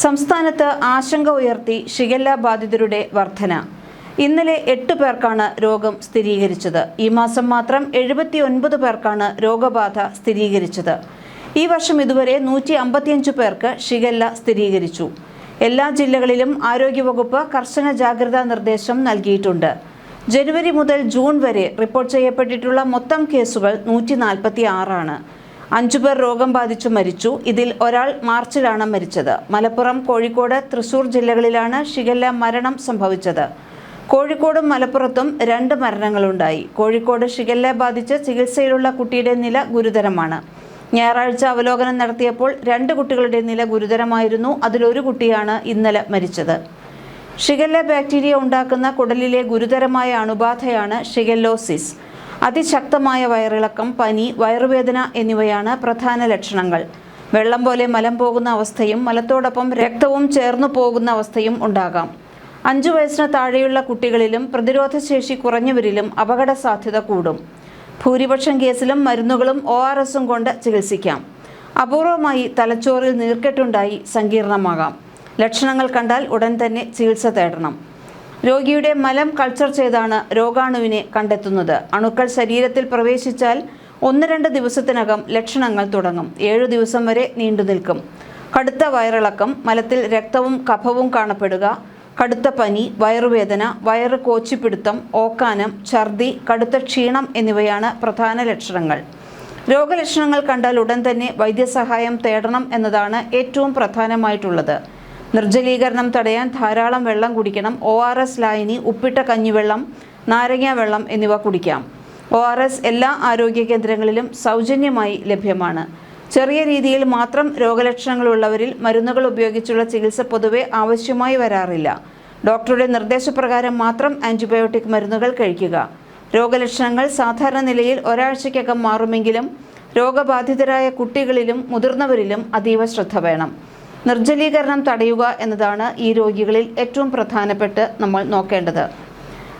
സംസ്ഥാനത്ത് ആശങ്ക ഉയർത്തി ഷിഗല്ല ബാധിതരുടെ വർധന. ഇന്നലെ 8 പേർക്കാണ് രോഗം സ്ഥിരീകരിച്ചത്. ഈ മാസം മാത്രം 79 പേർക്കാണ് രോഗബാധ സ്ഥിരീകരിച്ചത്. ഈ വർഷം ഇതുവരെ 155 പേർക്ക് ഷിഗല്ല സ്ഥിരീകരിച്ചു. എല്ലാ ജില്ലകളിലും ആരോഗ്യവകുപ്പ് കർശന ജാഗ്രതാ നിർദ്ദേശം നൽകിയിട്ടുണ്ട്. ജനുവരി മുതൽ ജൂൺ വരെ റിപ്പോർട്ട് ചെയ്യപ്പെട്ടിട്ടുള്ള മൊത്തം കേസുകൾ 146 ആണ്. 5 പേർ രോഗം ബാധിച്ചു മരിച്ചു. ഇതിൽ ഒരാൾ മാർച്ചിലാണ് മരിച്ചത്. മലപ്പുറം, കോഴിക്കോട്, തൃശൂർ ജില്ലകളിലാണ് ഷിഗല്ല മരണം സംഭവിച്ചത്. കോഴിക്കോടും മലപ്പുറത്തും 2 മരണങ്ങളുണ്ടായി. കോഴിക്കോട് ഷിഗല്ല ബാധിച്ച് ചികിത്സയിലുള്ള കുട്ടിയുടെ നില ഗുരുതരമാണ്. ഞായറാഴ്ച അവലോകനം നടത്തിയപ്പോൾ 2 കുട്ടികളുടെ നില ഗുരുതരമായിരുന്നു. അതിലൊരു കുട്ടിയാണ് ഇന്നലെ മരിച്ചത്. ഷിഗല്ല ബാക്ടീരിയ ഉണ്ടാക്കുന്ന കുടലിലെ ഗുരുതരമായ അണുബാധയാണ് ഷിഗല്ലോസിസ്. അതിശക്തമായ വയറിളക്കം, പനി, വയറുവേദന എന്നിവയാണ് പ്രധാന ലക്ഷണങ്ങൾ. വെള്ളം പോലെ മലം പോകുന്ന അവസ്ഥയും മലത്തോടൊപ്പം രക്തവും ചേർന്നു പോകുന്ന അവസ്ഥയും ഉണ്ടാകാം. 5 വയസ്സിന് താഴെയുള്ള കുട്ടികളിലും പ്രതിരോധശേഷി കുറഞ്ഞവരിലും അപകട സാധ്യത കൂടും. ഭൂരിപക്ഷം കേസിലും മരുന്നുകളും ORSഉം കൊണ്ട് ചികിത്സിക്കാം. അപൂർവമായി തലച്ചോറിൽ നീർക്കെട്ടുണ്ടായി സങ്കീർണമാകാം. ലക്ഷണങ്ങൾ കണ്ടാൽ ഉടൻ തന്നെ ചികിത്സ തേടണം. രോഗിയുടെ മലം കൾച്ചർ ചെയ്താണ് രോഗാണുവിനെ കണ്ടെത്തുന്നത്. അണുക്കൾ ശരീരത്തിൽ പ്രവേശിച്ചാൽ 1-2 ദിവസത്തിനകം ലക്ഷണങ്ങൾ തുടങ്ങും. 7 ദിവസം വരെ നീണ്ടുനിൽക്കും. കടുത്ത വയറിളക്കം, മലത്തിൽ രക്തവും കഫവും കാണപ്പെടുക, കടുത്ത പനി, വയറുവേദന, വയറ് കോച്ചിപ്പിടുത്തം, ഓക്കാനം, ഛർദി, കടുത്ത ക്ഷീണം എന്നിവയാണ് പ്രധാന ലക്ഷണങ്ങൾ. രോഗലക്ഷണങ്ങൾ കണ്ടാൽ ഉടൻ തന്നെ വൈദ്യസഹായം തേടണം എന്നതാണ് ഏറ്റവും പ്രധാനമായിട്ടുള്ളത്. നിർജ്ജലീകരണം തടയാൻ ധാരാളം വെള്ളം കുടിക്കണം. ORS ലായനി, ഉപ്പിട്ട കഞ്ഞിവെള്ളം, നാരങ്ങ വെള്ളം എന്നിവ കുടിക്കാം. ORS എല്ലാ ആരോഗ്യ കേന്ദ്രങ്ങളിലും സൗജന്യമായി ലഭ്യമാണ്. ചെറിയ രീതിയിൽ മാത്രം രോഗലക്ഷണങ്ങളുള്ളവരിൽ മരുന്നുകൾ ഉപയോഗിച്ചുള്ള ചികിത്സ പൊതുവെ ആവശ്യമായി വരാറില്ല. ഡോക്ടറുടെ നിർദ്ദേശപ്രകാരം മാത്രം ആൻറ്റിബയോട്ടിക് മരുന്നുകൾ കഴിക്കുക. രോഗലക്ഷണങ്ങൾ സാധാരണ നിലയിൽ ഒരാഴ്ചയ്ക്കകം മാറുമെങ്കിലും രോഗബാധിതരായ കുട്ടികളിലും മുതിർന്നവരിലും അതീവ ശ്രദ്ധ വേണം. നിർജ്ജലീകരണം തടയുക എന്നതാണ് ഈ രോഗികളിൽ ഏറ്റവും പ്രധാനപ്പെട്ട് നമ്മൾ നോക്കേണ്ടത്.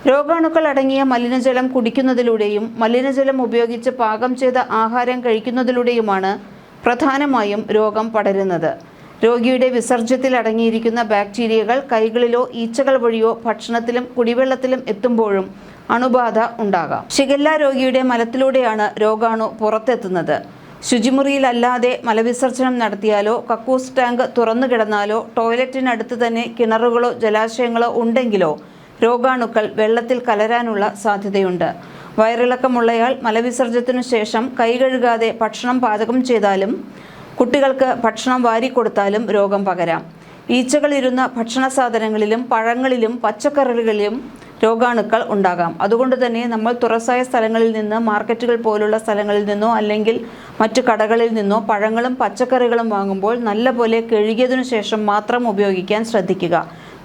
രോഗാണുക്കൾ അടങ്ങിയ മലിനജലം കുടിക്കുന്നതിലൂടെയും മലിനജലം ഉപയോഗിച്ച് പാകം ചെയ്ത ആഹാരം കഴിക്കുന്നതിലൂടെയുമാണ് പ്രധാനമായും രോഗം പടരുന്നത്. രോഗിയുടെ വിസർജ്യത്തിൽ അടങ്ങിയിരിക്കുന്ന ബാക്ടീരിയകൾ കൈകളിലോ ഈച്ചകൾ വഴിയോ ഭക്ഷണത്തിലും കുടിവെള്ളത്തിലും എത്തുമ്പോഴും അണുബാധ ഉണ്ടാകാം. ഷിഗല്ല രോഗിയുടെ മലത്തിലൂടെയാണ് രോഗാണു പുറത്തെത്തുന്നത്. ശുചിമുറിയിലല്ലാതെ മലവിസർജനം നടത്തിയാലോ കക്കൂസ് ടാങ്ക് തുറന്നു കിടന്നാലോ ടോയ്ലറ്റിനടുത്ത് തന്നെ കിണറുകളോ ജലാശയങ്ങളോ ഉണ്ടെങ്കിലോ രോഗാണുക്കൾ വെള്ളത്തിൽ കലരാനുള്ള സാധ്യതയുണ്ട്. വയറിളക്കമുള്ളയാൾ മലവിസർജനത്തിനു ശേഷം കൈ കഴുകാതെ ഭക്ഷണം പാചകം ചെയ്താലും കുട്ടികൾക്ക് ഭക്ഷണം വാരിക്കൊടുത്താലും രോഗം പകരാം. ഈച്ചകൾ ഇരുന്ന ഭക്ഷണ സാധനങ്ങളിലും പഴങ്ങളിലും പച്ചക്കറികളിലും രോഗാണുക്കൾ ഉണ്ടാകാം. അതുകൊണ്ട് തന്നെ നമ്മൾ തുറസായ സ്ഥലങ്ങളിൽ നിന്ന്, മാർക്കറ്റുകൾ പോലുള്ള സ്ഥലങ്ങളിൽ നിന്നോ അല്ലെങ്കിൽ മറ്റു കടകളിൽ നിന്നോ പഴങ്ങളും പച്ചക്കറികളും വാങ്ങുമ്പോൾ നല്ലപോലെ കഴുകിയതിനു ശേഷം മാത്രം ഉപയോഗിക്കാൻ ശ്രദ്ധിക്കുക.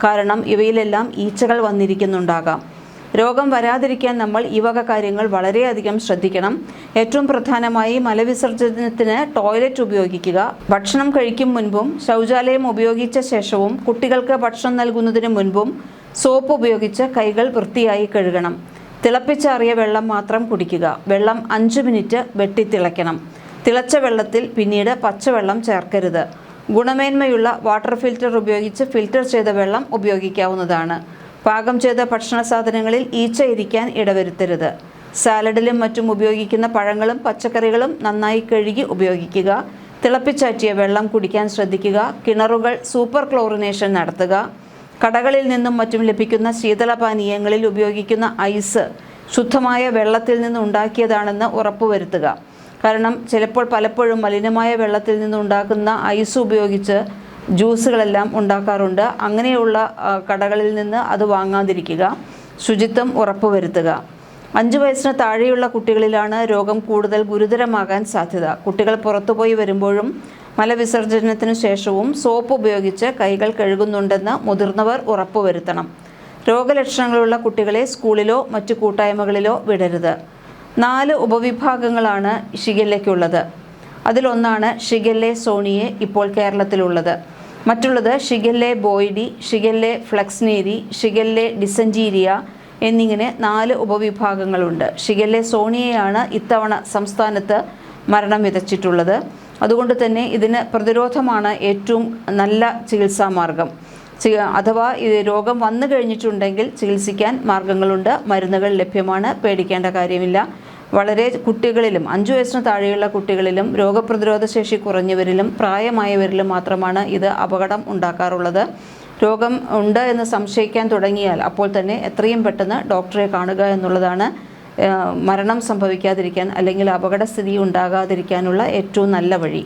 കാരണം ഇവയിലെല്ലാം ഈച്ചകൾ വന്നിരിക്കുന്നുണ്ടാകാം. രോഗം വരാതിരിക്കാൻ നമ്മൾ ഈ വക കാര്യങ്ങൾ വളരെയധികം ശ്രദ്ധിക്കണം. ഏറ്റവും പ്രധാനമായി മലവിസർജനത്തിന് ടോയ്ലറ്റ് ഉപയോഗിക്കുക. ഭക്ഷണം കഴിക്കും മുൻപും ശൗചാലയം ഉപയോഗിച്ച ശേഷവും കുട്ടികൾക്ക് ഭക്ഷണം നൽകുന്നതിന് മുൻപും സോപ്പ് ഉപയോഗിച്ച് കൈകൾ വൃത്തിയായി കഴുകണം. തിളപ്പിച്ചാറിയ വെള്ളം മാത്രം കുടിക്കുക. വെള്ളം 5 മിനിറ്റ് വെട്ടിത്തിളയ്ക്കണം. തിളച്ച വെള്ളത്തിൽ പിന്നീട് പച്ചവെള്ളം ചേർക്കരുത്. ഗുണമേന്മയുള്ള വാട്ടർ ഫിൽറ്റർ ഉപയോഗിച്ച് ഫിൽറ്റർ ചെയ്ത വെള്ളം ഉപയോഗിക്കാവുന്നതാണ്. പാകം ചെയ്ത ഭക്ഷണ സാധനങ്ങളിൽ ഈച്ച ഇരിക്കാൻ ഇടവരുത്തരുത്. സാലഡിലും മറ്റും ഉപയോഗിക്കുന്ന പഴങ്ങളും പച്ചക്കറികളും നന്നായി കഴുകി ഉപയോഗിക്കുക. തിളപ്പിച്ചാറ്റിയ വെള്ളം കുടിക്കാൻ ശ്രദ്ധിക്കുക. കിണറുകൾ സൂപ്പർ ക്ലോറിനേഷൻ നടത്തുക. കടകളിൽ നിന്നും മറ്റും ലഭിക്കുന്ന ശീതളപാനീയങ്ങളിൽ ഉപയോഗിക്കുന്ന ഐസ് ശുദ്ധമായ വെള്ളത്തിൽ നിന്ന് ഉണ്ടാക്കിയതാണെന്ന് ഉറപ്പുവരുത്തുക. കാരണം പലപ്പോഴും മലിനമായ വെള്ളത്തിൽ നിന്നുണ്ടാക്കുന്ന ഐസ് ഉപയോഗിച്ച് ജ്യൂസുകളെല്ലാം ഉണ്ടാക്കാറുണ്ട്. അങ്ങനെയുള്ള കടകളിൽ നിന്ന് അത് വാങ്ങാതിരിക്കുക. ശുചിത്വം ഉറപ്പുവരുത്തുക. 5 വയസ്സിന് താഴെയുള്ള കുട്ടികളിലാണ് രോഗം കൂടുതൽ ഗുരുതരമാകാൻ സാധ്യത. കുട്ടികൾ പുറത്തുപോയി വരുമ്പോഴും മലവിസർജനത്തിനു ശേഷവും സോപ്പ് ഉപയോഗിച്ച് കൈകൾ കഴുകുന്നുണ്ടെന്ന് മുതിർന്നവർ ഉറപ്പുവരുത്തണം. രോഗലക്ഷണങ്ങളുള്ള കുട്ടികളെ സ്കൂളിലോ മറ്റു കൂട്ടായ്മകളിലോ വിടരുത്. 4 ഉപവിഭാഗങ്ങളാണ് ഷിഗല്ലയ്ക്കുള്ളത്. അതിലൊന്നാണ് ഷിഗല്ല സോണിയെ ഇപ്പോൾ കേരളത്തിലുള്ളത്. മറ്റുള്ളത് ഷിഗല്ല ബോയ്ഡി, ഷിഗല്ല ഫ്ലെക്സ്നേരി, ഷിഗല്ല ഡിസെൻറ്റീരിയ എന്നിങ്ങനെ 4 ഉപവിഭാഗങ്ങളുണ്ട്. ഷിഗല്ല സോണിയെയാണ് ഇത്തവണ സംസ്ഥാനത്ത് മരണം വിതച്ചിട്ടുള്ളത്. അതുകൊണ്ട് തന്നെ ഇതിന് പ്രതിരോധമാണ് ഏറ്റവും നല്ല ചികിത്സാ മാർഗം. അഥവാ ഇത് രോഗം വന്നു കഴിഞ്ഞിട്ടുണ്ടെങ്കിൽ ചികിത്സിക്കാൻ മാർഗങ്ങളുണ്ട്, മരുന്നുകൾ ലഭ്യമാണ്, പേടിക്കേണ്ട കാര്യമില്ല. വളരെ കുട്ടികളിലും 5 വയസ്സിന് താഴെയുള്ള കുട്ടികളിലും രോഗപ്രതിരോധ ശേഷി കുറഞ്ഞവരിലും പ്രായമായവരിലും മാത്രമാണ് ഇത് അപകടം ഉണ്ടാക്കാറുള്ളത്. രോഗം ഉണ്ട് എന്ന് സംശയിക്കാൻ തുടങ്ങിയാൽ അപ്പോൾ തന്നെ എത്രയും പെട്ടെന്ന് ഡോക്ടറെ കാണുക എന്നുള്ളതാണ് മരണം സംഭവിക്കാതിരിക്കാൻ അല്ലെങ്കിൽ അപകടസ്ഥിതി ഉണ്ടാകാതിരിക്കാനുള്ള ഏറ്റവും നല്ല വഴി.